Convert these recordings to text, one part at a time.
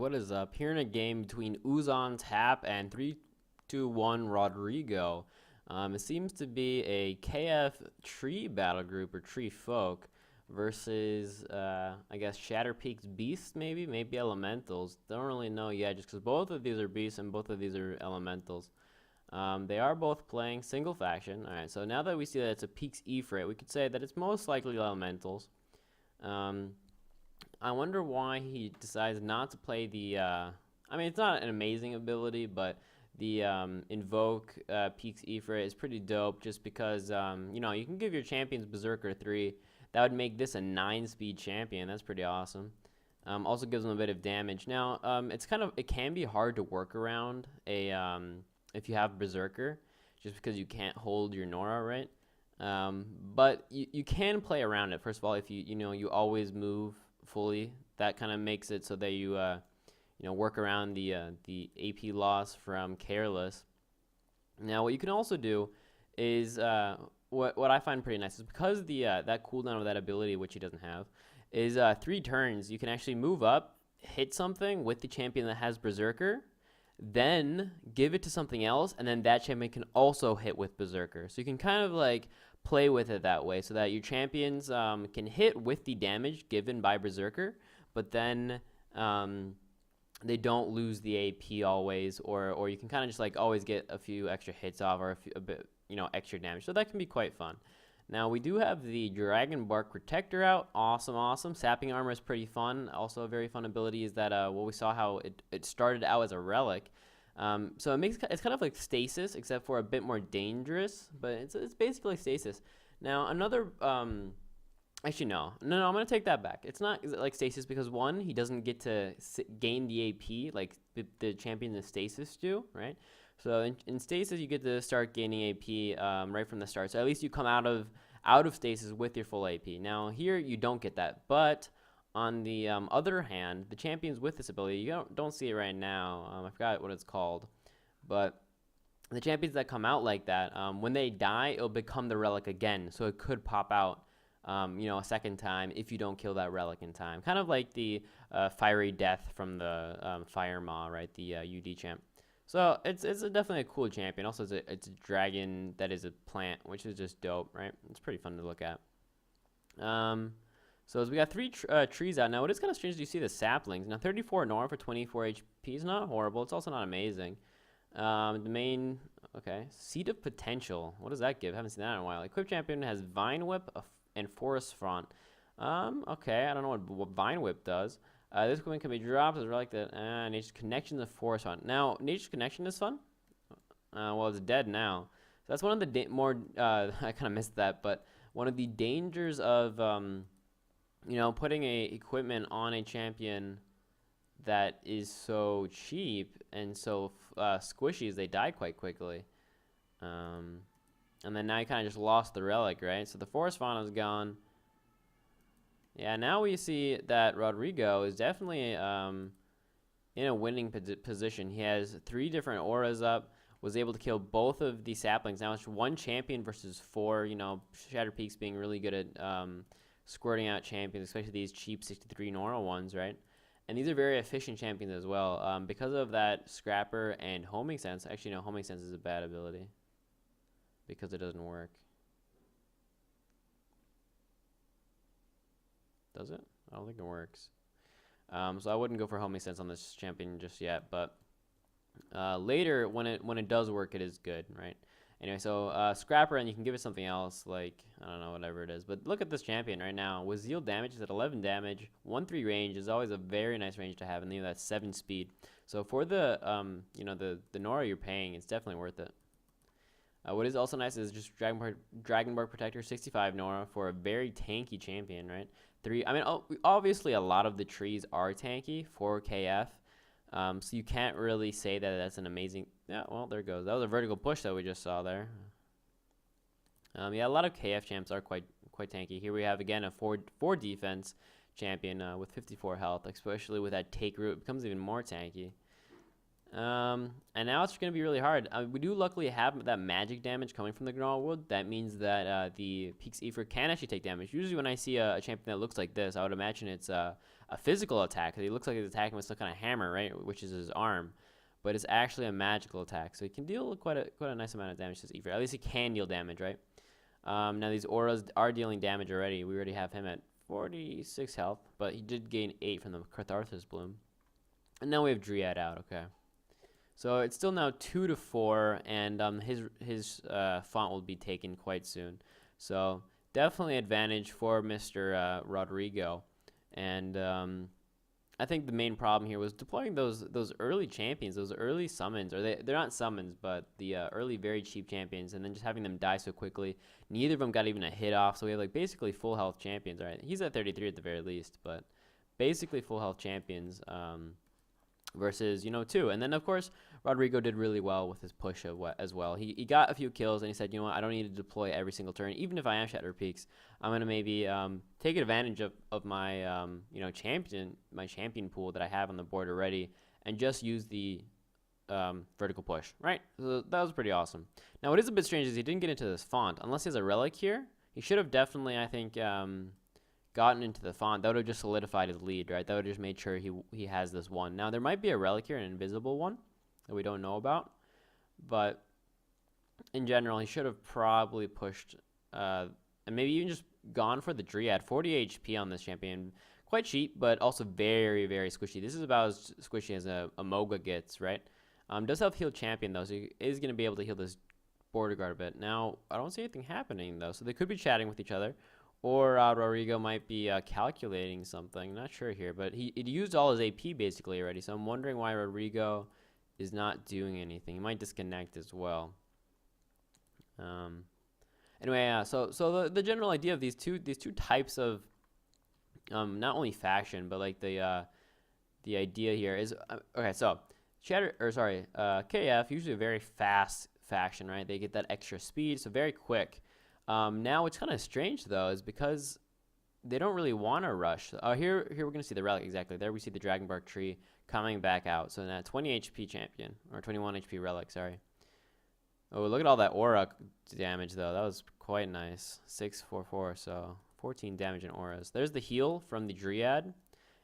what is up? Here in a game between OozeOnTap and 321Rodrigo. It seems to be a KF tree battle group or tree folk versus, I guess, Shatterpeak's beasts, maybe elementals. Don't really know yet, just because both of these are beasts and both of these are elementals. They are both playing single faction. All right, so now that we see that it's a Peaks Ifrit, we could say that it's most likely elementals. I wonder why he decides not to play the, I mean, it's not an amazing ability, but the Invoke Peaks Ifrit is pretty dope just because, you know, you can give your champions Berserker 3. That would make this a 9-speed champion. That's pretty awesome. Also gives them a bit of damage. Now, it can be hard to work around a, if you have Berserker, just because you can't hold your Nora, right? But you can play around it. First of all, if you always move fully, that kind of makes it so that you work around the AP loss from Careless. Now, what you can also do is what I find pretty nice is because the that cooldown of that ability, which he doesn't have, is 3 turns. You can actually move up, hit something with the champion that has Berserker, then give it to something else, and then that champion can also hit with Berserker. So you can kind of like play with it that way so that your champions can hit with the damage given by Berserker, but then they don't lose the AP always, or you can kind of just like always get a few extra hits off or a bit extra damage. So that can be quite fun. Now we do have the Dragon Bark Protector out. Awesome. Sapping Armor is pretty fun. Also a very fun ability is that we saw how it started out as a relic. So it's kind of like Stasis, except for a bit more dangerous, but it's basically Stasis. Now another actually no, I'm gonna take that back. It's not like Stasis because one, he doesn't get to gain the AP like the champions in Stasis do, right? So in Stasis you get to start gaining AP right from the start. So at least you come out of Stasis with your full AP. Now here you don't get that, but on the other hand, the champions with this ability, you don't see it right now. I forgot what it's called, but the champions that come out like that, when they die, it'll become the relic again. So it could pop out, a second time if you don't kill that relic in time. Kind of like the Fiery Death from the Fire Maw, right? The UD champ. So it's definitely a cool champion. Also, it's a dragon that is a plant, which is just dope, right? It's pretty fun to look at. So as we got 3 trees out. Now, it is kind of strange you see the saplings. Now, 34 Nora for 24 HP is not horrible. It's also not amazing. The main, okay, Seed of Potential. What does that give? I haven't seen that in a while. Equipped champion has Vine Whip and Forest Front. Okay, I don't know what Vine Whip does. This equipment can be dropped as like that. Nature's Connection to Forest Front. Now, Nature's Connection is fun. Well, it's dead now. So that's one of the more, I kind of missed that, but one of the dangers of, putting a equipment on a champion that is so cheap and so squishy is they die quite quickly. And then now you kind of just lost the relic, right? So the Forest Fauna is gone. Yeah, now we see that Rodrigo is definitely in a winning position. He has 3 different auras up, was able to kill both of the saplings. Now it's 1 champion versus 4, Shatterpeak's being really good at squirting out champions, especially these cheap 63 Nora ones, right? And these are very efficient champions as well. Because of that Scrapper and Homing Sense, actually no, Homing Sense is a bad ability because it doesn't work. Does it? I don't think it works. So I wouldn't go for Homing Sense on this champion just yet, but later when it does work, it is good, right? Anyway, so Scrapper, and you can give it something else, like, I don't know, whatever it is. But look at this champion right now. With Zeal damage, it's at 11 damage. 1-3 range is always a very nice range to have, and then that's 7 speed. So for the, the Nora you're paying, it's definitely worth it. What is also nice is just Dragon Bark Protector, 65 Nora for a very tanky champion, right? Obviously a lot of the trees are tanky for KF. So you can't really say that that's an amazing... Yeah, well, there it goes. That was a vertical push that we just saw there. Yeah, a lot of KF champs are quite tanky. Here we have, again, a 4 defense champion with 54 health, especially with that take root. It becomes even more tanky. And now it's going to be really hard. We do luckily have that magic damage coming from the Gnarl Wood. That means that the Peaks Ifrit can actually take damage. Usually when I see a champion that looks like this, I would imagine it's a a physical attack. He looks like he's attacking with some kind of hammer, right, which is his arm, but it's actually a magical attack. So he can deal quite a nice amount of damage to this Ifrit. At least he can deal damage, right? Now these auras are dealing damage already. We already have him at 46 health, but he did gain 8 from the Catharsis Bloom. And now we have Dryad out, okay. So it's still now 2-4, and his font will be taken quite soon. So definitely advantage for Mr. Rodrigo. And I think the main problem here was deploying those early champions, those early summons, or they're not summons, but the early very cheap champions, and then just having them die so quickly. Neither of them got even a hit off, so we have like basically full health champions. All right, he's at 33 at the very least, but basically full health champions versus 2. And then of course Rodrigo did really well with his push as well. He got a few kills, and he said, you know what, I don't need to deploy every single turn. Even if I am Shatter Peaks, I'm gonna maybe take advantage of my champion pool that I have on the board already, and just use the vertical push. Right, so that was pretty awesome. Now what is a bit strange is he didn't get into this font. Unless he has a relic here, he should have definitely, I think, gotten into the font. That would have just solidified his lead, right? That would have just made sure he has this one. Now there might be a relic here, an invisible one that we don't know about, but in general he should have probably pushed and maybe even just gone for the Dryad. 40 HP on this champion, quite cheap, but also very, very squishy. This is about as squishy as a Moga gets, right? Does have healed champion though, so he is going to be able to heal this border guard a bit. Now I don't see anything happening though, so they could be chatting with each other, or Rodrigo might be calculating something. Not sure here, but he used all his AP basically already, so I'm wondering why Rodrigo is not doing anything. He might disconnect as well. Anyway, yeah, so the general idea of these two types of not only faction, but like the idea here is okay. So KF, usually a very fast faction, right? They get that extra speed, so very quick. Now what's kind of strange though is because they don't really want to rush. Here we're gonna see the relic exactly. There we see the Dragonbark tree coming back out. So now 20 HP champion, or 21 HP relic. Sorry. Oh, look at all that aura damage though. That was quite nice. 644, so 14 damage in auras. There's the heal from the Dryad,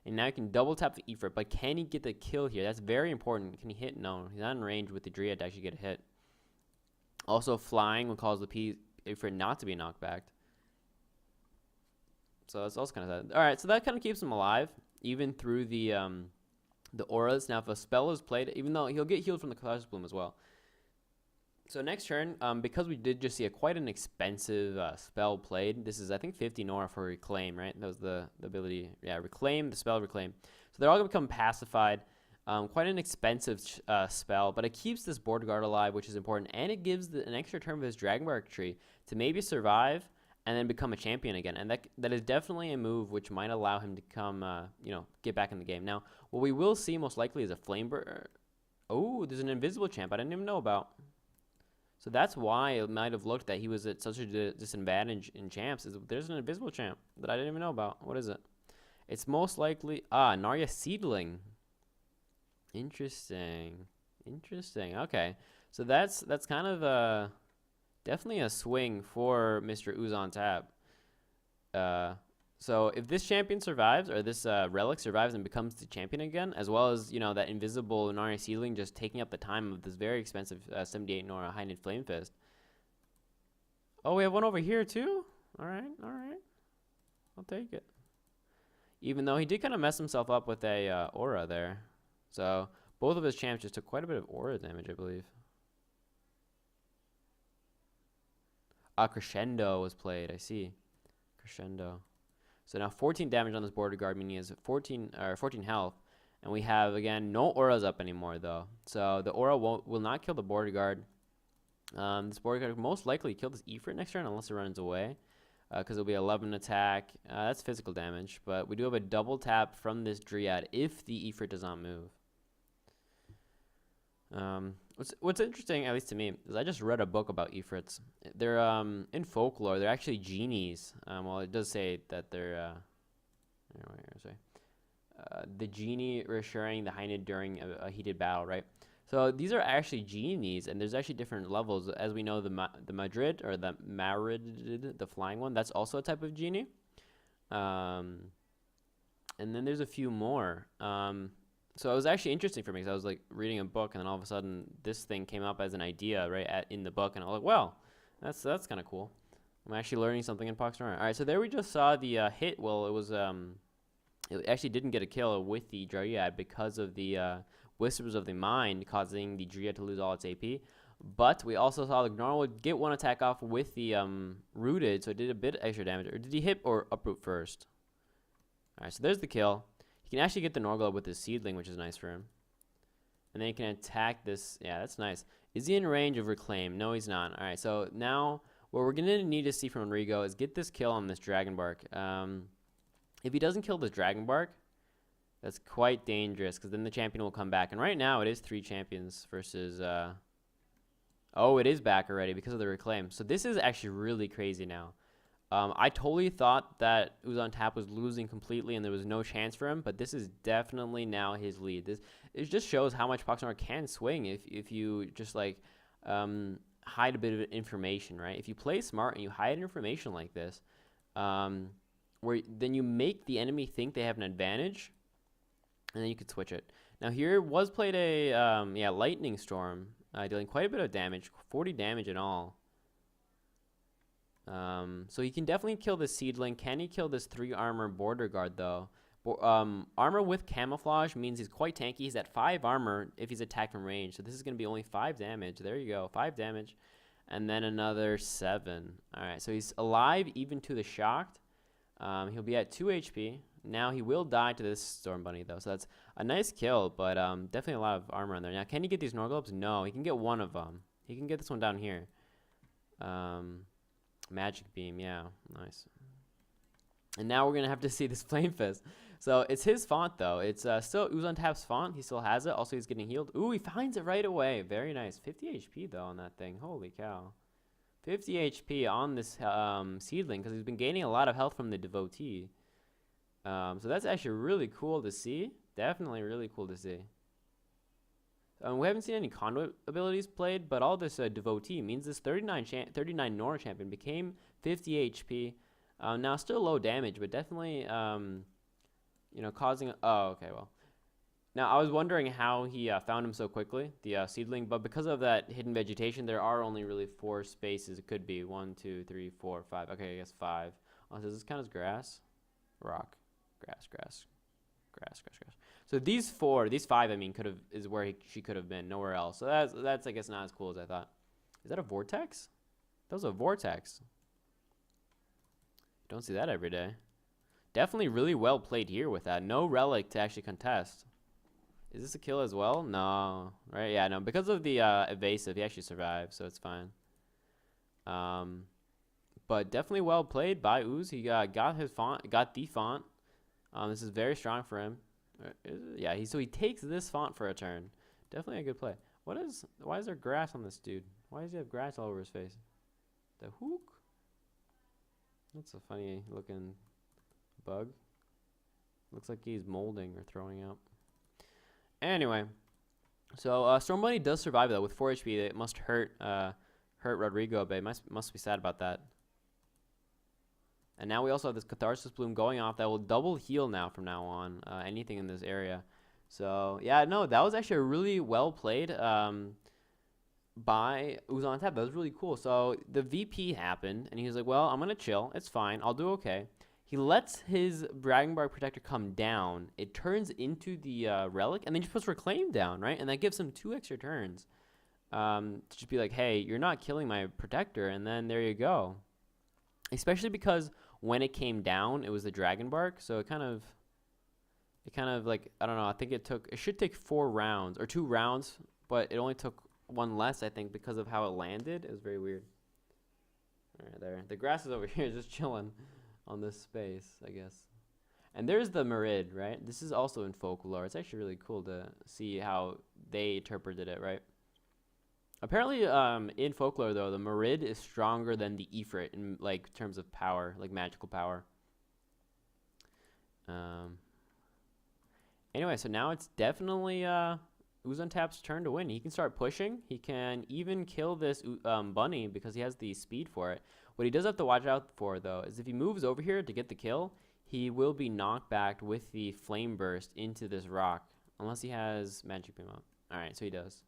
and now you can double tap the Ifrit. But can he get the kill here? That's very important. Can he hit? No, he's not in range with the Dryad to actually get a hit. Also, flying will cause the Ifrit not to be knocked back. So that's also kind of sad. All right, so that kind of keeps him alive, even through the auras. Now, if a spell is played, even though he'll get healed from the Catharsis Bloom as well. So next turn, because we did just see quite an expensive spell played. This is, I think, 50 Nora for Reclaim, right? That was the ability. Yeah, Reclaim, the spell Reclaim. So they're all going to become pacified. Quite an expensive spell, but it keeps this board guard alive, which is important, and it gives an extra turn of his Dragonbark tree to maybe survive and then become a champion again. And that is definitely a move which might allow him to come, get back in the game. Now, what we will see most likely is a Flamebird. Oh, there's an invisible champ I didn't even know about. So that's why it might have looked that he was at such a disadvantage in champs. There's an invisible champ that I didn't even know about. What is it? It's most likely Naria Seedling. Interesting. Okay, so that's kind of definitely a swing for Mr. OozeOnTap. So if this champion survives, or this relic survives and becomes the champion again, as well as that invisible Naria Seedling just taking up the time of this very expensive 78 Nora High-Knit Flame Fist. Oh, we have one over here too. All right, I'll take it. Even though he did kind of mess himself up with a aura there. So both of his champs just took quite a bit of aura damage, I believe. Crescendo was played. I see. Crescendo. So now 14 damage on this border guard, meaning he has 14 health. And we have, again, no auras up anymore, though. So the aura will not kill the border guard. This border guard will most likely kill this Ifrit next turn unless it runs away. Because it'll be 11 attack. That's physical damage. But we do have a double tap from this Dryad if the Ifrit does not move. What's interesting, at least to me, is I just read a book about Ifrits. They're in folklore. They're actually genies. Well, it does say that they're the genie reassuring the Hynid during a heated battle, right? So these are actually genies, and there's actually different levels. As we know, the Madrid or the Marid, the flying one, that's also a type of genie. And then there's a few more. So it was actually interesting for me because I was like reading a book, and then all of a sudden this thing came up as an idea in the book, and I was like, well, that's kind of cool. I'm actually learning something in Poxnora. All right, so there we just saw the hit. Well, it actually didn't get a kill with the Dryad because of the Whispers of the Mind causing the Dryad to lose all its AP. But we also saw the Gnarl would get one attack off with the Rooted, so it did a bit extra damage. Or did he hit or uproot first? All right, so there's the kill. He can actually get the Norglobe with his Seedling, which is nice for him. And then he can attack this. Yeah, that's nice. Is he in range of Reclaim? No, he's not. All right, so now what we're going to need to see from Rodrigo is get this kill on this Dragon Bark. If he doesn't kill this Dragon Bark, that's quite dangerous because then the champion will come back. And right now it is 3 champions versus... oh, it is back already because of the Reclaim. So this is actually really crazy now. I totally thought that OozeOnTap was losing completely and there was no chance for him, but this is definitely now his lead. It just shows how much Poxnora can swing if you just like hide a bit of information, right? If you play smart and you hide information like this, then you make the enemy think they have an advantage, and then you could switch it. Now here was played a Lightning Storm, dealing quite a bit of damage, 40 damage in all. So he can definitely kill this Seedling. Can he kill this 3 armor Border Guard though? Armor with Camouflage means he's quite tanky. He's at 5 armor if he's attacked from range. So this is going to be only 5 damage. There you go, 5 damage. And then another 7. Alright, so he's alive even to the Shocked. He'll be at 2 HP. Now he will die to this Storm Bunny though. So that's a nice kill, but definitely a lot of armor on there. Now can he get these Norglobes? No, he can get one of them. He can get this one down here. Magic Beam, yeah, nice. And now we're gonna have to see this Flame Fist. So it's his font though. It's still OozeOnTap's font. He still has it. Also, he's getting healed. Ooh, he finds it right away. Very nice. 50 HP though on that thing. Holy cow. 50 HP on this Seedling because he's been gaining a lot of health from the Devotee. So that's actually really cool to see. Definitely really cool to see. We haven't seen any Conduit abilities played, but all this Devotee means this 39 Nora champion became 50 HP. Now still low damage, but definitely, you know, causing... Oh, okay, well. Now, I was wondering how he found him so quickly, the Seedling, but because of that hidden vegetation, there are only really 4 spaces. It could be 1, 2, 3, 4, 5. Okay, I guess 5. Oh, does this count as grass? Rock. Grass. So these 5, I mean, is where she could have been, nowhere else. So that's I guess not as cool as I thought. Is that a vortex? That was a vortex. Don't see that every day. Definitely really well played here with that. No relic to actually contest. Is this a kill as well? No. Right? Yeah, no. Because of the evasive, he actually survived, so it's fine. But definitely well played by Ooze. He got the font. This is very strong for him. Yeah, so he takes this font for a turn. Definitely a good play. Why is there grass on this dude? Why does he have grass all over his face? The hook? That's a funny looking bug. Looks like he's molding or throwing up. Anyway, so Storm Bunny does survive though with 4 HP. It must hurt Rodrigo a bit. Must be sad about that. And now we also have this Catharsis Bloom going off that will double heal now from now on, anything in this area. So, yeah, no, that was actually a really well played by OozeOnTap. That was really cool. So the VP happened, and he was like, well, I'm going to chill. It's fine. I'll do okay. He lets his Dragon Bark Protector come down. It turns into the Relic, and then just puts Reclaim down, right? And that gives him 2 extra turns to just be like, hey, you're not killing my Protector, and then there you go. Especially because when it came down, it was the Dragon Bark, so it kind of like, I don't know, I think it should take 4 rounds, or 2 rounds, but it only took 1 less, I think, because of how it landed. It was very weird. All right, there. The grass is over here just chilling on this space, I guess. And there's the Merid, right? This is also in folklore. It's actually really cool to see how they interpreted it, right? Apparently, in folklore, though, the Merid is stronger than the Ifrit in, like, terms of power, like magical power. Anyway, so now it's definitely OozeOnTap's turn to win. He can start pushing. He can even kill this bunny because he has the speed for it. What he does have to watch out for, though, is if he moves over here to get the kill, he will be knocked back with the Flame Burst into this rock. Unless he has Magic Beam up. Alright, so he does.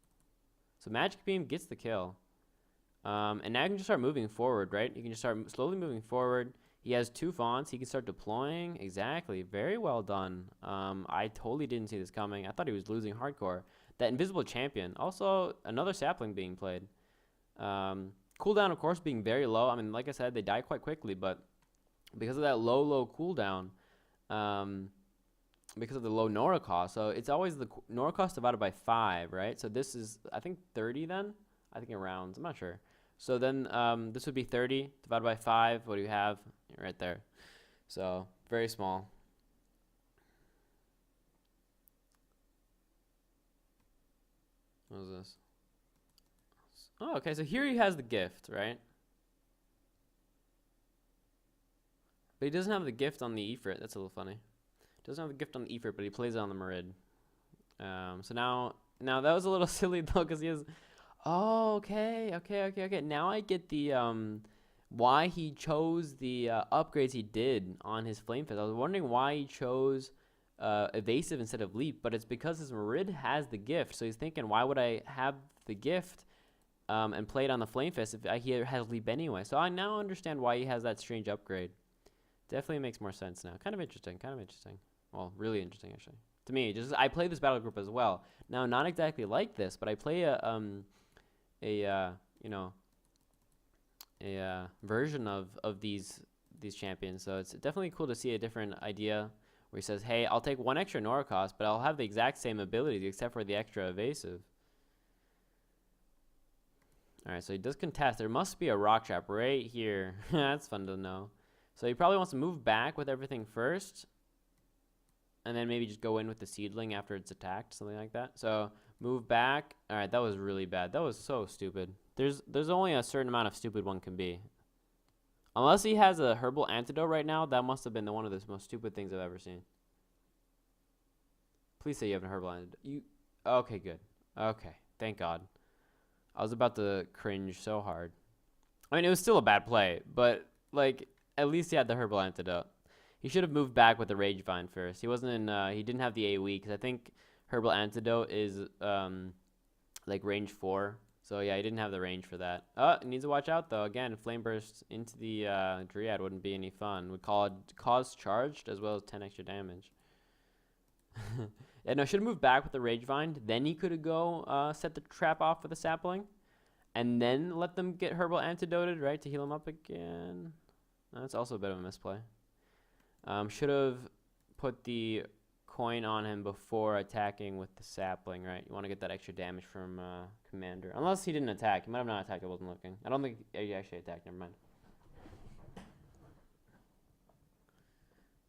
So Magic Beam gets the kill. And now you can just start moving forward, right? You can just start slowly moving forward. He has 2 Fonts. He can start deploying. Exactly. Very well done. I totally didn't see this coming. I thought he was losing hardcore. That Invisible Champion. Also, another sapling being played. Cooldown, of course, being very low. I mean, like I said, they die quite quickly, but because of that low cooldown, because of the low Nora cost, so it's always the Nora cost divided by 5, right? So this is, I think, 30 then? I think it rounds. I'm not sure. So then this would be 30 divided by 5. What do you have? Right there. So very small. What is this? Oh, okay. So here he has the gift, right? But he doesn't have the gift on the Ifrit. That's a little funny. Doesn't have the gift on the Ifrit, but he plays it on the Marid. So now that was a little silly though, because he has. Oh, okay. Now I get the why he chose the upgrades he did on his Flame Fist. I was wondering why he chose Evasive instead of Leap, but it's because his Marid has the gift. So he's thinking, why would I have the gift and play it on the Flame Fist if he has Leap anyway? So I now understand why he has that strange upgrade. Definitely makes more sense now. Kind of interesting. Well, really interesting actually. To me, just I play this battle group as well. Now, not exactly like this, but I play a version of these champions. So it's definitely cool to see a different idea where he says, hey, I'll take 1 extra Nora cost, but I'll have the exact same abilities except for the extra evasive. Alright, so he does contest. There must be a rock trap right here. That's fun to know. So he probably wants to move back with everything first, and then maybe just go in with the seedling after it's attacked, something like that. So move back. All right, that was really bad. That was so stupid. There's only a certain amount of stupid one can be. Unless he has a herbal antidote right now, that must have been one of the most stupid things I've ever seen. Please say you have a herbal antidote. Okay, good. Okay, thank God. I was about to cringe so hard. I mean, it was still a bad play, but like at least he had the herbal antidote. He should have moved back with the Rage Vine first. He wasn't in. He didn't have the AoE because I think herbal antidote is like range 4. So yeah, he didn't have the range for that. It needs to watch out though. Again, flame burst into the Dryad wouldn't be any fun. Would cause charged as well as 10 extra damage. Yeah, no, should have moved back with the Rage Vine. Then he could go set the trap off with a sapling, and then let them get herbal antidoted, right, to heal him up again. That's also a bit of a misplay. Should have put the coin on him before attacking with the sapling, right? You want to get that extra damage from Commander. Unless he didn't attack. He might have not attacked. I wasn't looking. I don't think he actually attacked. Never mind.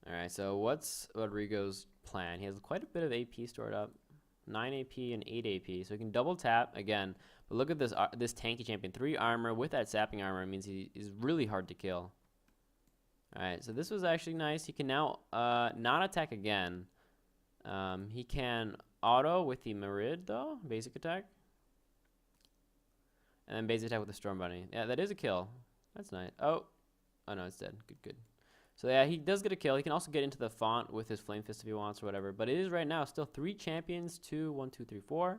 Alright, so what's Rodrigo's plan? He has quite a bit of AP stored up. 9 AP and 8 AP. So he can double tap again. But look at this this tanky champion. 3 armor with that sapping armor means he is really hard to kill. Alright, so this was actually nice. He can now not attack again. He can auto with the Marid though. Basic attack. And then basic attack with the Storm Bunny. Yeah, that is a kill. That's nice. Oh no, it's dead. Good. So yeah, he does get a kill. He can also get into the font with his Flame Fist if he wants or whatever. But it is right now still 3 champions, 2, 1, 2, 3, 4.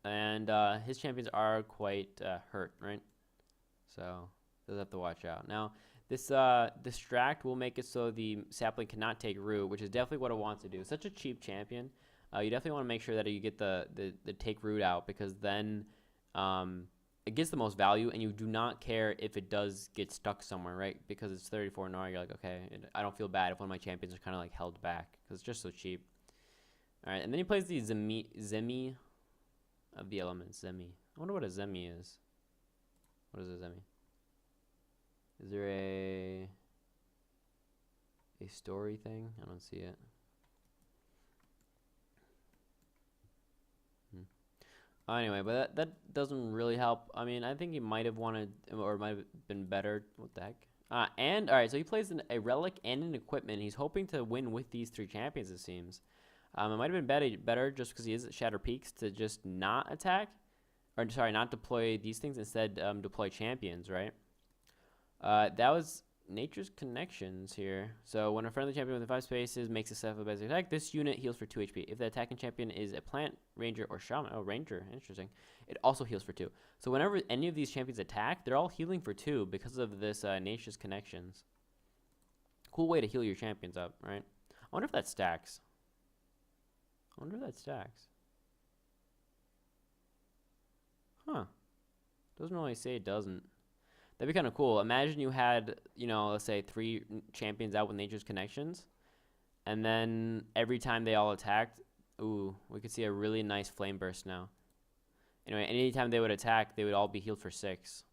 And his champions are quite hurt, right? So does have to watch out. Now this distract will make it so the sapling cannot take root, which is definitely what it wants to do. It's such a cheap champion. You definitely want to make sure that you get the take root out, because then it gets the most value, and you do not care if it does get stuck somewhere, right? Because it's 34 Naria, you're like, okay, I don't feel bad if one of my champions are kind of like held back, because it's just so cheap. All right, and then he plays the Zemi of the elements. Zemi. I wonder what a Zemi is. What is a Zemi? Is there a story thing? I don't see it. Anyway, but that doesn't really help. I mean, I think he might have wanted, or might have been better. What the heck? And all right, so he plays a relic and an equipment. He's hoping to win with these 3 champions, it seems. It might have been better just because he is at Shatter Peaks to just not attack, or sorry, not deploy these things, instead deploy champions, right? That was Nature's Connections here. So when a friendly champion within 5 spaces makes a set of basic attack, this unit heals for 2 HP. If the attacking champion is a plant, ranger, or shaman, oh, ranger, interesting, it also heals for 2. So whenever any of these champions attack, they're all healing for 2 because of this Nature's Connections. Cool way to heal your champions up, right? I wonder if that stacks. Huh. Doesn't really say it doesn't. That'd be kind of cool. Imagine you had, you know, let's say 3 champions out with Nature's Connections, and then every time they all attacked, ooh, we could see a really nice flame burst now. Anyway, anytime they would attack, they would all be healed for 6.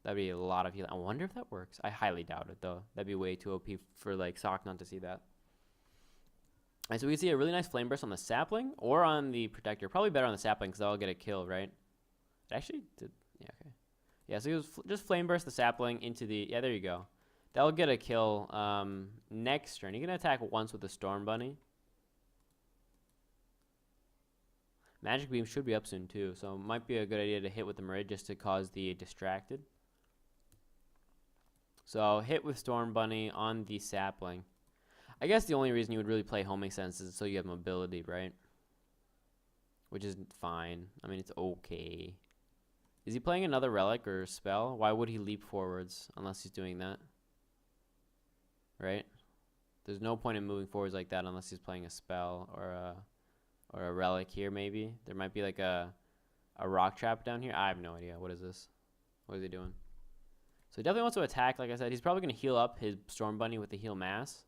That'd be a lot of healing. I wonder if that works. I highly doubt it, though. That'd be way too OP for, like, Sock not to see that. Alright, so we can see a really nice flame burst on the sapling or on the protector. Probably better on the sapling because that'll get a kill, right? It actually did. Yeah, okay. Yeah, so he was just flame burst the sapling into the... Yeah, there you go. That'll get a kill next turn. He can attack once with the Storm Bunny. Magic Beam should be up soon, too. So it might be a good idea to hit with the Marid just to cause the distracted. So hit with Storm Bunny on the sapling. I guess the only reason you would really play Homing Sense is so you have mobility, right? Which is fine. I mean, it's okay. Is he playing another relic or spell? Why would he leap forwards unless he's doing that? Right? There's no point in moving forwards like that unless he's playing a spell or a relic here maybe. There might be like a rock trap down here. I have no idea. What is this? What is he doing? So he definitely wants to attack. Like I said, he's probably going to heal up his Storm Bunny with the heal mass.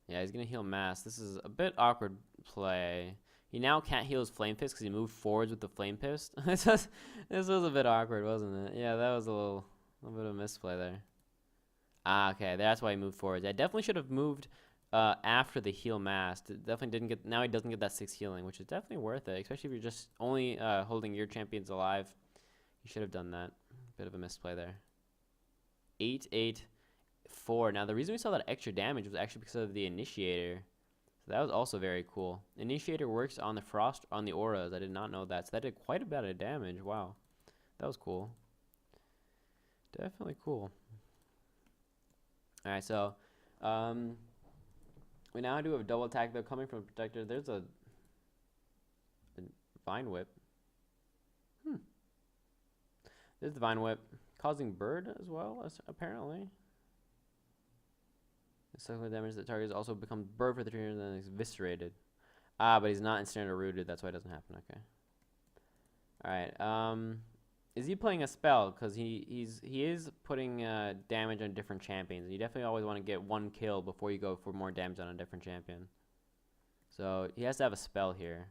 Yeah, he's going to heal mass. This is a bit awkward play. He now can't heal his Flame Fist because he moved forwards with the Flame Fist. This was a bit awkward, wasn't it? Yeah, that was a little bit of a misplay there. Ah, okay, that's why he moved forwards. I definitely should have moved after the heal mass. Definitely didn't get. Now he doesn't get that 6 healing, which is definitely worth it, especially if you're just only holding your champions alive. You should have done that. Bit of a misplay there. 8-8-4. Now the reason we saw that extra damage was actually because of the initiator. That was also very cool. Initiator works on the frost on the auras. I did not know that. So that did quite a bit of damage. Wow. That was cool. Definitely cool. Alright, so we now do have a double attack though coming from the protector. There's a Vine Whip. There's the Vine Whip. Causing bird as well, apparently. Cycling damage that target also becomes bird for the trainer and then is eviscerated. Ah, but he's not instant or rooted. That's why it doesn't happen. Okay. All right. Is he playing a spell? Because he is putting damage on different champions. You definitely always want to get 1 kill before you go for more damage on a different champion. So he has to have a spell here.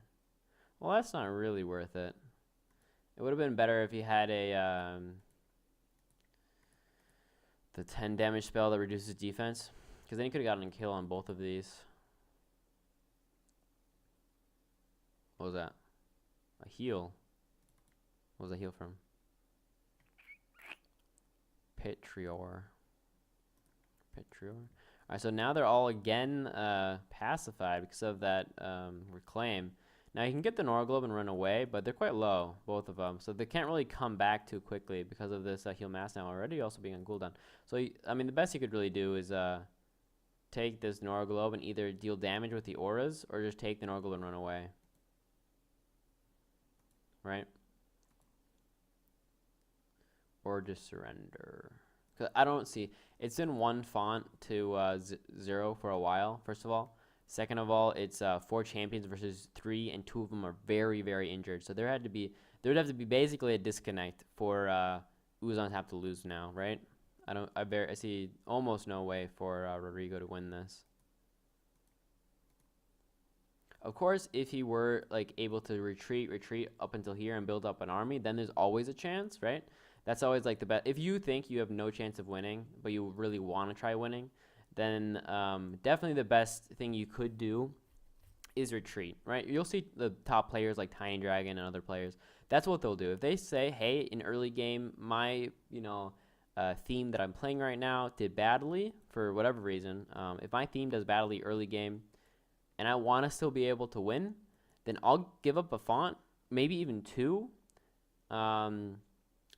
Well, that's not really worth it. It would have been better if he had a the 10 damage spell that reduces defense. Because then he could have gotten a kill on both of these. What was that? A heal. What was a heal from? Petrior. Alright, so now they're all again pacified because of that reclaim. Now you can get the Nora Globe and run away, but they're quite low, both of them. So they can't really come back too quickly because of this heal mass now already also being on cooldown. So, I mean, the best you could really do is take this Nora Globe and either deal damage with the auras or just take the Nora Globe and run away. Right? Or just surrender. 'Cause I don't see... It's in 1 font to 0 for a while, first of all. Second of all, it's 4 champions versus 3, and 2 of them are very, very injured. So there would have to be basically a disconnect for OozeOnTap to lose now, right? I see almost no way for Rodrigo to win this. Of course, if he were like able to retreat up until here and build up an army, then there's always a chance, right? That's always like the best. If you think you have no chance of winning, but you really want to try winning, then definitely the best thing you could do is retreat, right? You'll see the top players like Tiny Dragon and other players. That's what they'll do. If they say, hey, in early game, my, theme that I'm playing right now did badly for whatever reason. If my theme does badly early game and I want to still be able to win, then I'll give up a font, maybe even 2,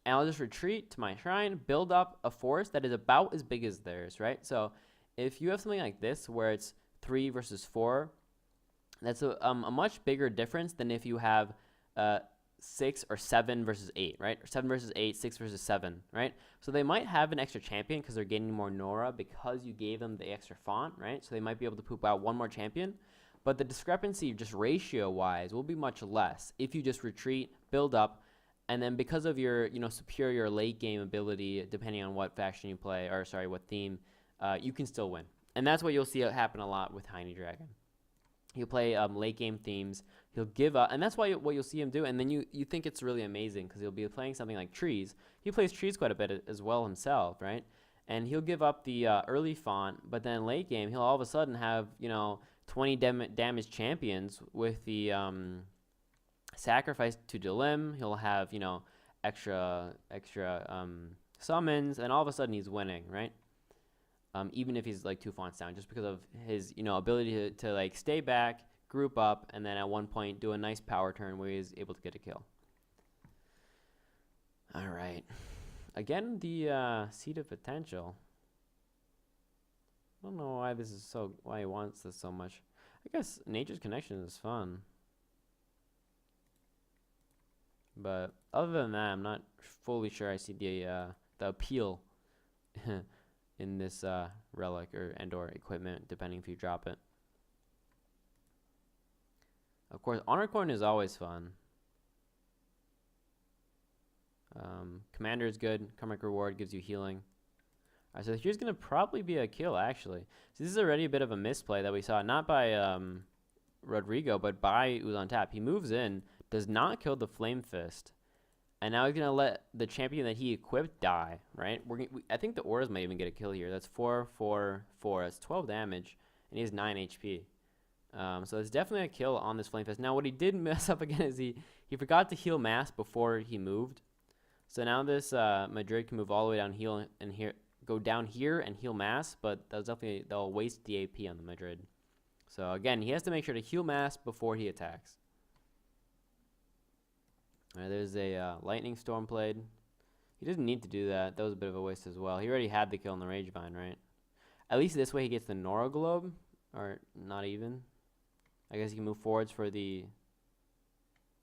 and I'll just retreat to my shrine, build up a forest that is about as big as theirs, right? So if you have something like this where it's 3 versus 4, that's a much bigger difference than if you have 6 or 7 versus 8, right? Or 7 versus 8, 6 versus 7, right? So they might have an extra champion because they're gaining more Nora because you gave them the extra font, right? So they might be able to poop out one more champion. But the discrepancy just ratio-wise will be much less if you just retreat, build up, and then because of your superior late game ability, depending on what faction you play, or sorry, what theme, you can still win. And that's what you'll see happen a lot with Tiny Dragon. He'll play late game themes. He'll give up, and that's why what you'll see him do. And then you think it's really amazing because he'll be playing something like trees. He plays trees quite a bit as well himself, right? And he'll give up the early font, but then late game he'll all of a sudden have 20 damage champions with the sacrifice to Delim. He'll have extra summons, and all of a sudden he's winning, right? Even if he's like 2 fonts down, just because of his ability to like stay back, group up, and then at one point do a nice power turn where he's able to get a kill. All right, again the Seed of Potential. I don't know why he wants this so much. I guess Nature's Connection is fun, but other than that, I'm not fully sure I see the appeal in this relic or equipment, depending if you drop it. Of course, Honor Coin is always fun. Commander is good. Karmic Reward gives you healing. Alright, so here's going to probably be a kill, actually. So this is already a bit of a misplay that we saw, not by Rodrigo, but by OozeOnTap. He moves in, does not kill the Flame Fist, and now he's going to let the champion that he equipped die, right? I think the Auras might even get a kill here. That's 4, 4, 4. That's 12 damage, and he has 9 HP. So it's definitely a kill on this Flame Fist. Now, what he did mess up again is he forgot to heal mass before he moved. So now this Madrid can move all the way down go down here and heal mass, but they'll waste the AP on the Madrid. So again, he has to make sure to heal mass before he attacks. All right, there's a Lightning Storm played. He doesn't need to do that. That was a bit of a waste as well. He already had the kill on the Rage Vine, right? At least this way he gets the Nora Globe, or not even. I guess he can move forwards for the...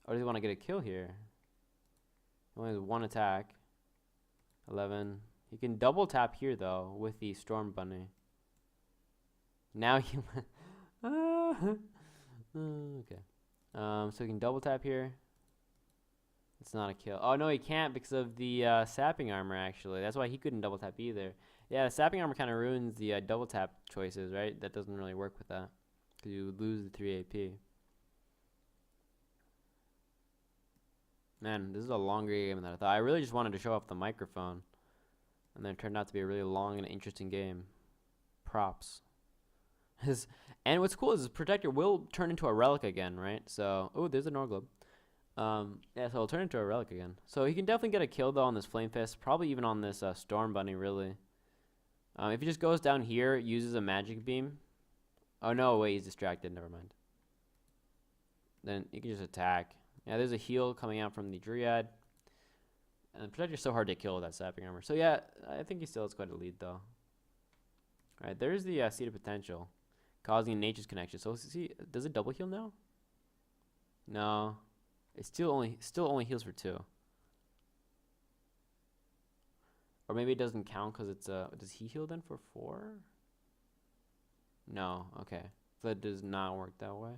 Or does he want to get a kill here? He only has 1 attack. 11. He can double tap here, though, with the Storm Bunny. Now he... okay. So he can double tap here. It's not a kill. Oh, no, he can't because of the sapping armor, actually. That's why he couldn't double tap either. Yeah, the sapping armor kind of ruins the double tap choices, right? That doesn't really work with that because you would lose the 3 AP. Man, this is a longer game than I thought. I really just wanted to show off the microphone, and then it turned out to be a really long and interesting game. Props. And what's cool is this Protector will turn into a relic again, right? So, oh, there's a Norglobe. Yeah, so it'll turn into a relic again. So he can definitely get a kill, though, on this Flame Fist. Probably even on this Storm Bunny, really. If he just goes down here, uses a Magic Beam. Oh, no, wait, he's distracted. Never mind. Then he can just attack. Yeah, there's a heal coming out from the Dryad. And the Protector's so hard to kill with that sapping armor. So, yeah, I think he still has quite a lead, though. Alright, there's the Seed of Potential. Causing Nature's Connection. So, see, does it double heal now? No. It still only heals for 2. Or maybe it doesn't count because it's does he heal then for 4? No, okay. So that does not work that way.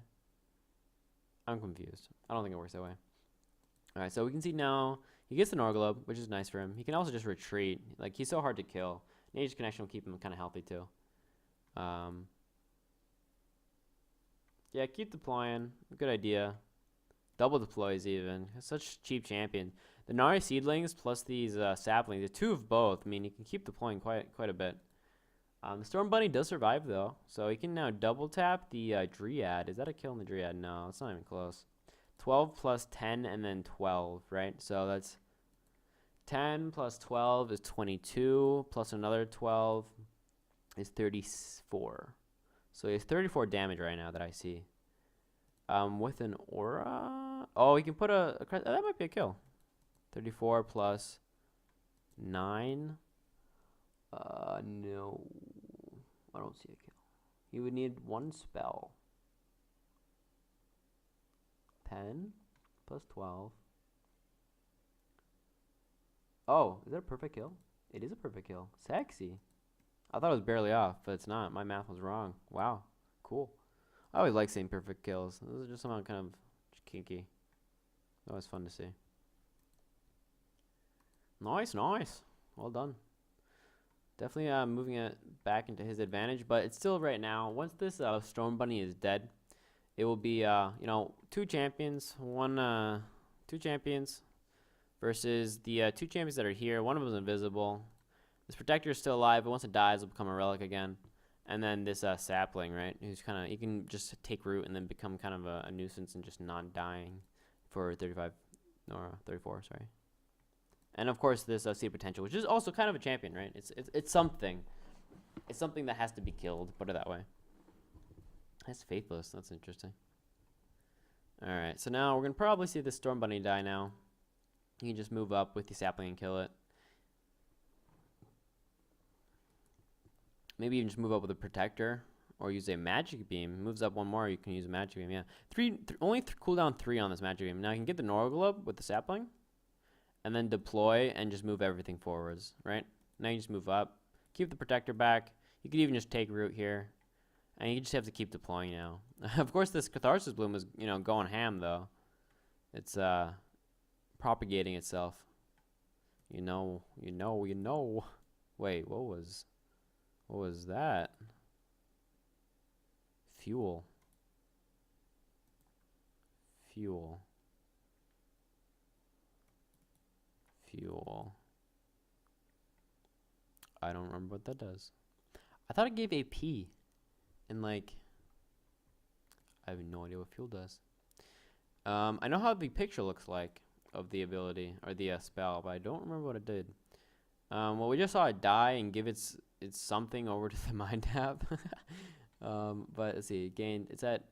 I'm confused. I don't think it works that way. Alright, so we can see now he gets the Norglobe, which is nice for him. He can also just retreat. Like, he's so hard to kill. Nature's Connection will keep him kind of healthy too. Yeah, keep deploying. Good idea. Double deploys even. Such cheap champion. The Naria seedlings plus these saplings. The 2 of both. I mean, you can keep deploying quite a bit. The Storm Bunny does survive though, so he can now double tap the Dryad. Is that a kill in the Dryad? No, it's not even close. 12 plus 10 and then 12, right? So that's 10 plus 12 is 22 plus another 12 is 34. So he has 34 damage right now that I see. With an aura, oh, he can put that might be a kill. 34 plus 9. No. I don't see a kill. He would need 1 spell. 10 plus 12. Oh, is that a perfect kill? It is a perfect kill. Sexy. I thought it was barely off, but it's not. My math was wrong. Wow. Cool. I always like seeing perfect kills. Those are just somehow kind of kinky. Always fun to see. Nice, nice. Well done. Definitely moving it back into his advantage, but it's still right now. Once this Storm Bunny is dead, it will be, you know, 2 champions. 2 champions versus the 2 champions that are here. One of them is invisible. This protector is still alive, but once it dies, it'll become a relic again. And then this sapling, right? Who's kind of, he can just take root and then become kind of a nuisance and just not dying for 35, or 34, sorry. And of course this seed potential, which is also kind of a champion, right? It's something. It's something that has to be killed. Put it that way. That's faithless. That's interesting. All right, so now we're gonna probably see the Storm Bunny die now. You can just move up with the sapling and kill it. Maybe even just move up with a protector or use a magic beam. Moves up 1 more, you can use a magic beam. Yeah, only cooldown 3 on this magic beam. Now you can get the Nora Globe with the sapling, and then deploy and just move everything forwards. Right now you just move up, keep the protector back. You could even just take root here, and you just have to keep deploying now. Of course, this Catharsis Bloom is, you know, going ham though. It's propagating itself. You know. Wait, what was that? Fuel. I don't remember what that does. I thought it gave AP. And like, I have no idea what fuel does. I know how the picture looks like of the ability or the spell, but I don't remember what it did. Well, we just saw it die and give its something over to the mind tab. But let's see, it's at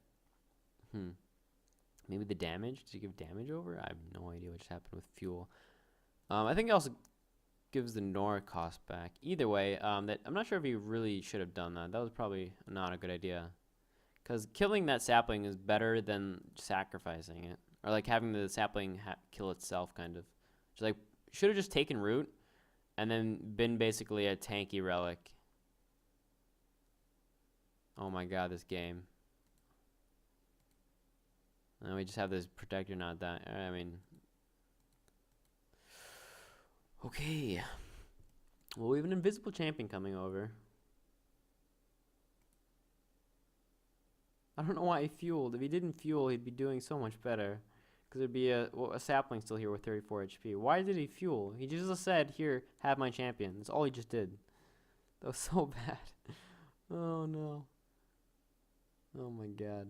maybe the damage. Did you give damage over? I have no idea what just happened with fuel. I think it also gives the Nora cost back. Either way, that I'm not sure if he really should have done that. That was probably not a good idea, because killing that sapling is better than sacrificing it, or like having the sapling kill itself, kind of. Just like, should have just taken root and then been basically a tanky relic. Oh my god, this game. And we just have this protector not die. I mean, okay. Well, we have an invisible champion coming over. I don't know why he fueled. If he didn't fuel, he'd be doing so much better. Because there'd be a sapling still here with 34 HP. Why did he fuel? He just said, here, have my champion. That's all he just did. That was so bad. Oh no. Oh my god.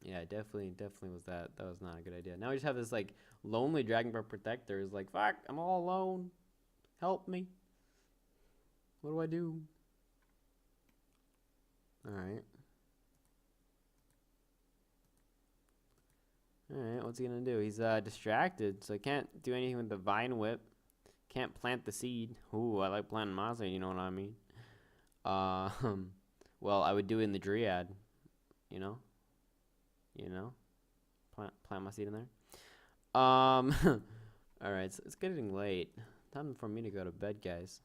Yeah, definitely was that. That was not a good idea. Now we just have this like lonely Dragonborn protector. Is like, fuck, I'm all alone. Help me. What do I do? Alright. Alright, what's he gonna do? He's distracted, so he can't do anything with the Vine Whip. Can't plant the seed. Ooh, I like planting my seed, you know what I mean? Well, I would do it in the Dryad. You know? Plant my seed in there. Alright, so it's getting late. Time for me to go to bed, guys.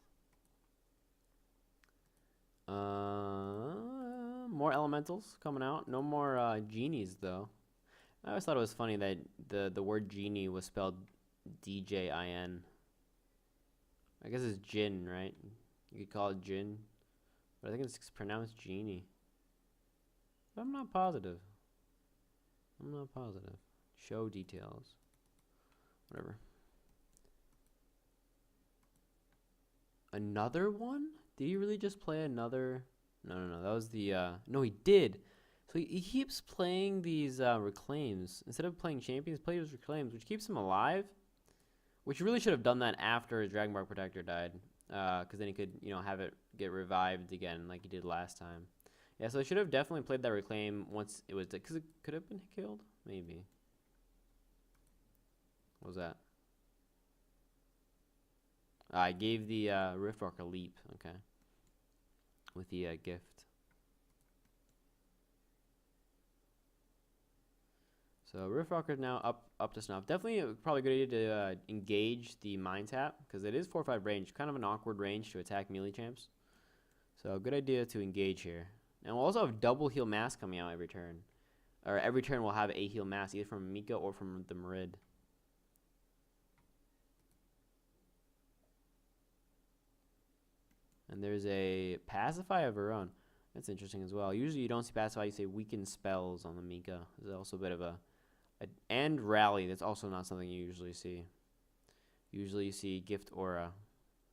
More elementals coming out. No more genies though. I always thought it was funny that the word genie was spelled D-J-I-N. I guess it's Jin, right? You could call it Jin, but I think it's pronounced genie. But I'm not positive. Show details. Whatever. Another one? Did he really just play another? No. That was the, no, he did. So he keeps playing these reclaims. Instead of playing champions, he plays reclaims, which keeps him alive. Which really should have done that after his Dragonborn Protector died. Because then he could, you know, have it get revived again like he did last time. Yeah, so he should have definitely played that reclaim once it was, because it could have been killed? Maybe. What was that? I gave the Riftwalker a leap. Okay. With the gift. So Riftwalker is now up to snuff. Definitely probably a good idea to engage the Mind Tap, because it is 4-5 range. Kind of an awkward range to attack melee champs. So good idea to engage here. And we'll also have double heal mass coming out every turn. Or every turn we'll have a heal mass, either from Mika or from the Merid. And there's a Pacify of her own. That's interesting as well. Usually you don't see Pacify, you say weaken spells on the Mika. There's also a bit of a and Rally. That's also not something you usually see. Usually you see Gift Aura,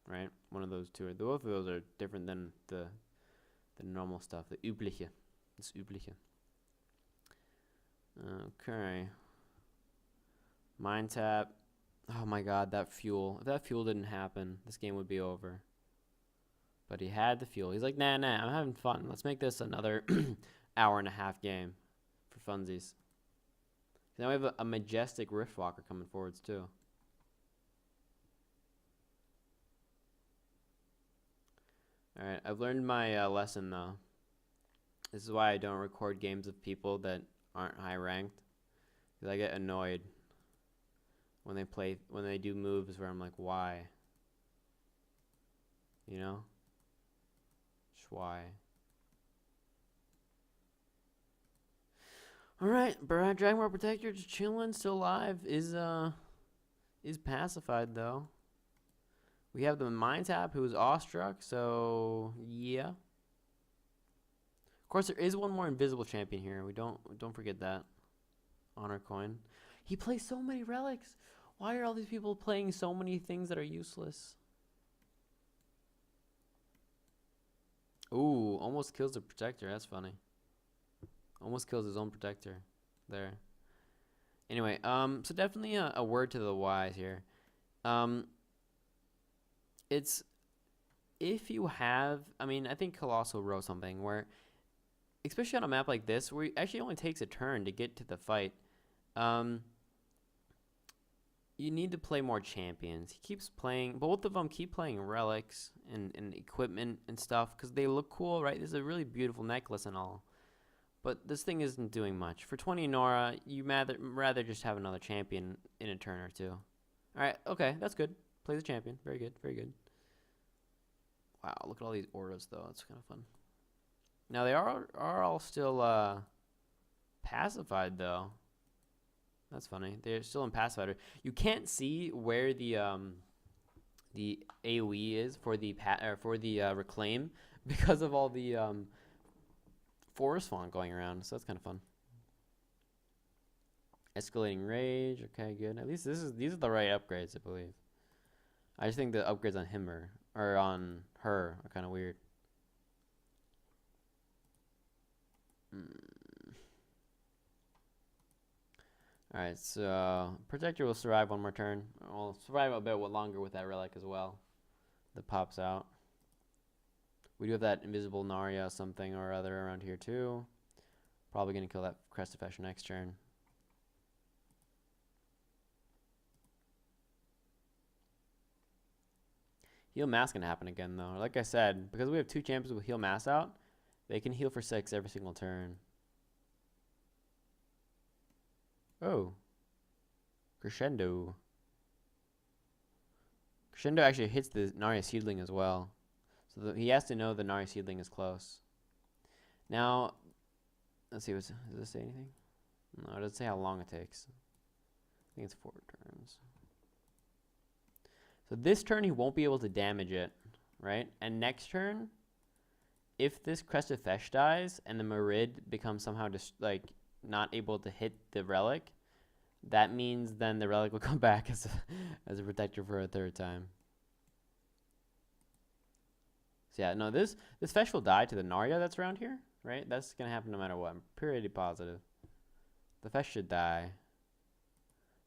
right? One of those two. Both of those are different than the normal stuff. The Übliche. Das Übliche. Okay. Mind Tap. Oh my god, that fuel. If that fuel didn't happen, this game would be over. But he had the fuel. He's like, nah, I'm having fun. Let's make this another hour-and-a-half game for funsies. Now we have a majestic Riftwalker coming forwards, too. Alright, I've learned my lesson, though. This is why I don't record games of people that aren't high-ranked. Because I get annoyed when they do moves where I'm like, why? You know? Why? Alright, Dragonborn Protector just chilling, still alive. Is pacified though. We have the Mind Tap who is awestruck, so yeah. Of course there is one more invisible champion here. We don't forget that. Honor coin. He plays so many relics. Why are all these people playing so many things that are useless? Ooh, almost kills the protector. That's funny. Almost kills his own protector there. Anyway, so definitely a word to the wise here. It's if you have, I mean, I think Colossal wrote something where, especially on a map like this, where it actually only takes a turn to get to the fight, you need to play more champions. He keeps playing, both of them keep playing relics and equipment and stuff because they look cool, right? This is a really beautiful necklace and all. But this thing isn't doing much. For 20 Nora, you rather just have another champion in a turn or two. Alright, okay, that's good. Play the champion. Very good, very good. Wow, look at all these auras though. It's kind of fun. Now they are all still pacified though. That's funny. They're still in pacifier. You can't see where the AoE is for the reclaim because of all the forest font going around. So that's kind of fun. Escalating rage. Okay, good. At least these are the right upgrades, I believe. I just think the upgrades on him or on her are kind of weird. Alright, so Protector will survive one more turn. We'll survive a bit longer with that relic as well. That pops out. We do have that invisible Naria something or other around here too. Probably going to kill that Crest of Fashion next turn. Heal mass can happen again though. Like I said, because we have two champions with heal mass out, they can heal for 6 every single turn. Oh. Crescendo. Crescendo actually hits the Naria Seedling as well. So he has to know the Naria Seedling is close. Now, let's see, does this say anything? No, it doesn't say how long it takes. I think it's 4 turns. So this turn he won't be able to damage it, right? And next turn, if this Crested Fesh dies and the Merid becomes somehow just like not able to hit the relic, that means then the relic will come back as a protector for a 3rd time. So yeah, no, this Fesh will die to the Naria that's around here, right? That's gonna happen no matter what. I'm pretty positive. The Fesh should die.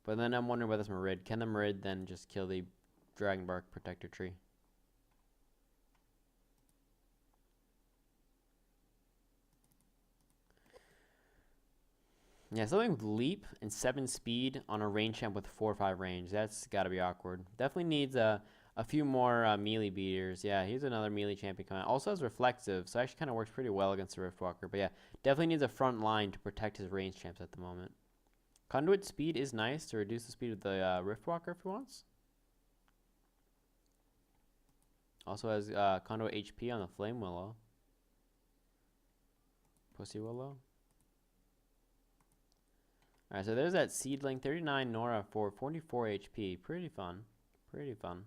But then I'm wondering about this Merid. Can the Merid then just kill the Dragonbark protector tree? Yeah, something with leap and 7 speed on a range champ with 4 or 5 range. That's got to be awkward. Definitely needs a A few more melee beaters. Yeah, he's another melee champion coming. Also has reflexive, so actually kind of works pretty well against the Riftwalker. But yeah, definitely needs a front line to protect his range champs at the moment. Conduit speed is nice to reduce the speed of the Riftwalker if he wants. Also has Conduit HP on the Flame Willow. Pussy Willow. Alright, so there's that Seedling. 39 Nora for 44 HP. Pretty fun. Pretty fun.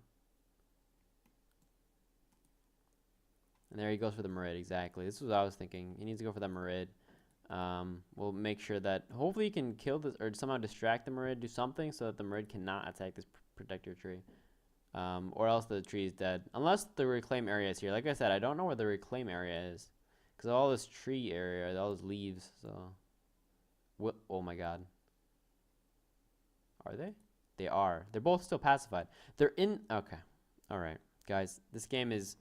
And there he goes for the Marid, exactly. This is what I was thinking. He needs to go for that Marid. We'll make sure that hopefully he can kill this or somehow distract the Marid, do something so that the Marid cannot attack this protector tree. Or else the tree is dead. Unless the reclaim area is here. Like I said, I don't know where the reclaim area is. Because of all this tree area, all those leaves. So, oh my god. Are they? They are. They're both still pacified. They're in. Okay. Alright. Guys, this game is.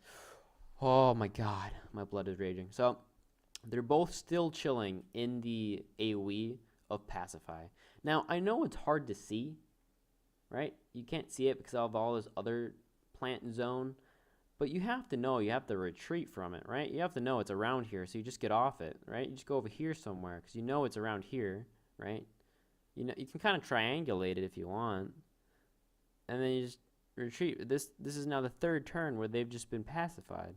Oh my god. My blood is raging. So, they're both still chilling in the AoE of Pacify. Now, I know it's hard to see. Right? You can't see it because of all this other plant zone. But you have to know. You have to retreat from it. Right? You have to know it's around here. So, you just get off it. Right? You just go over here somewhere. Because you know it's around here. Right? You know, you can kind of triangulate it if you want. And then you just retreat. This is now the third turn where they've just been pacified.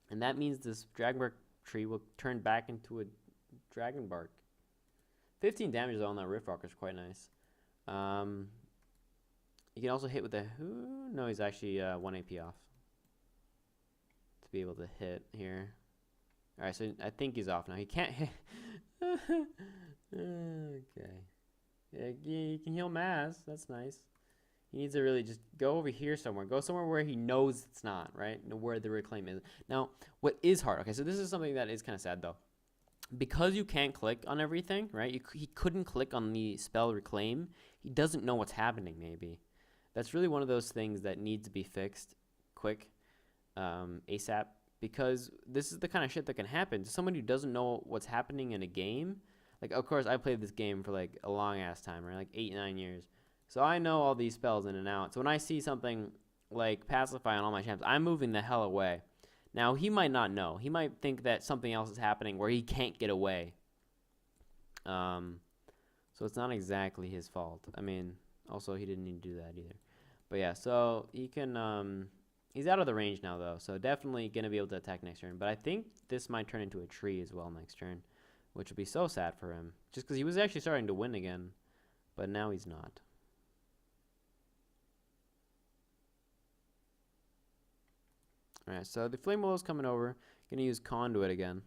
And that means this Dragonbark tree will turn back into a Dragonbark. 15 damage though on that Riftwalker is quite nice. You can also hit with the... No, he's actually 1 AP off. To be able to hit here. Alright, so I think he's off now. He can't hit... Okay. Yeah, you can heal mass. That's nice. He needs to really just go over here somewhere. Go somewhere where he knows it's not, right? Where the reclaim is. Now, what is hard... Okay, so this is something that is kind of sad, though. Because you can't click on everything, right? He couldn't click on the spell reclaim. He doesn't know what's happening, maybe. That's really one of those things that needs to be fixed quick, ASAP. Because this is the kind of shit that can happen to someone who doesn't know what's happening in a game. Like, of course, I played this game for, like, a long-ass time, right? Like, 8, 9 years. So I know all these spells in and out. So when I see something like Pacify on all my champs, I'm moving the hell away. Now, he might not know. He might think that something else is happening where he can't get away. So it's not exactly his fault. I mean, also, he didn't need to do that either. But yeah, so he can... He's out of the range now, though, so definitely going to be able to attack next turn. But I think this might turn into a tree as well next turn, which would be so sad for him. Just because he was actually starting to win again, but now he's not. Alright, so the Flame Willow's coming over. Going to use Conduit again.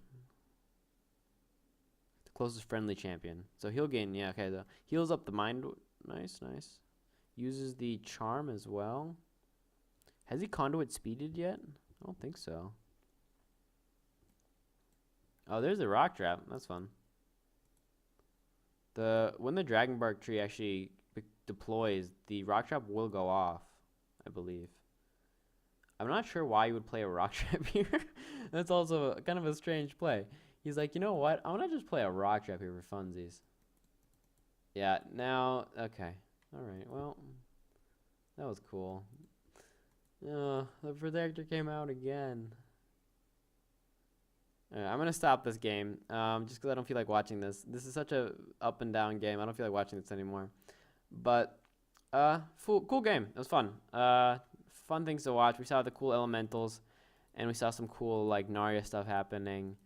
The closest friendly champion. So he'll gain, yeah, okay, the heals up the mind. Nice, nice. Uses the Charm as well. Has he Conduit speeded yet? I don't think so. Oh, there's a rock trap. That's fun. When the Dragonbark tree actually deploys, the rock trap will go off, I believe. I'm not sure why you would play a rock trap here. That's also kind of a strange play. He's like, you know what? I want to just play a rock trap here for funsies. Yeah, now, okay. Alright, well, that was cool. The protector came out again. I'm going to stop this game, just because I don't feel like watching this. This is such a up and down game. I don't feel like watching this anymore. But, cool game. It was fun. Fun things to watch. We saw the cool elementals, and we saw some cool, like, Naria stuff happening.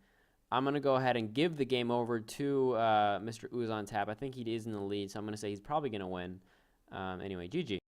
I'm going to go ahead and give the game over to Mr. OozeOnTap. I think he is in the lead, so I'm going to say he's probably going to win. Anyway, GG.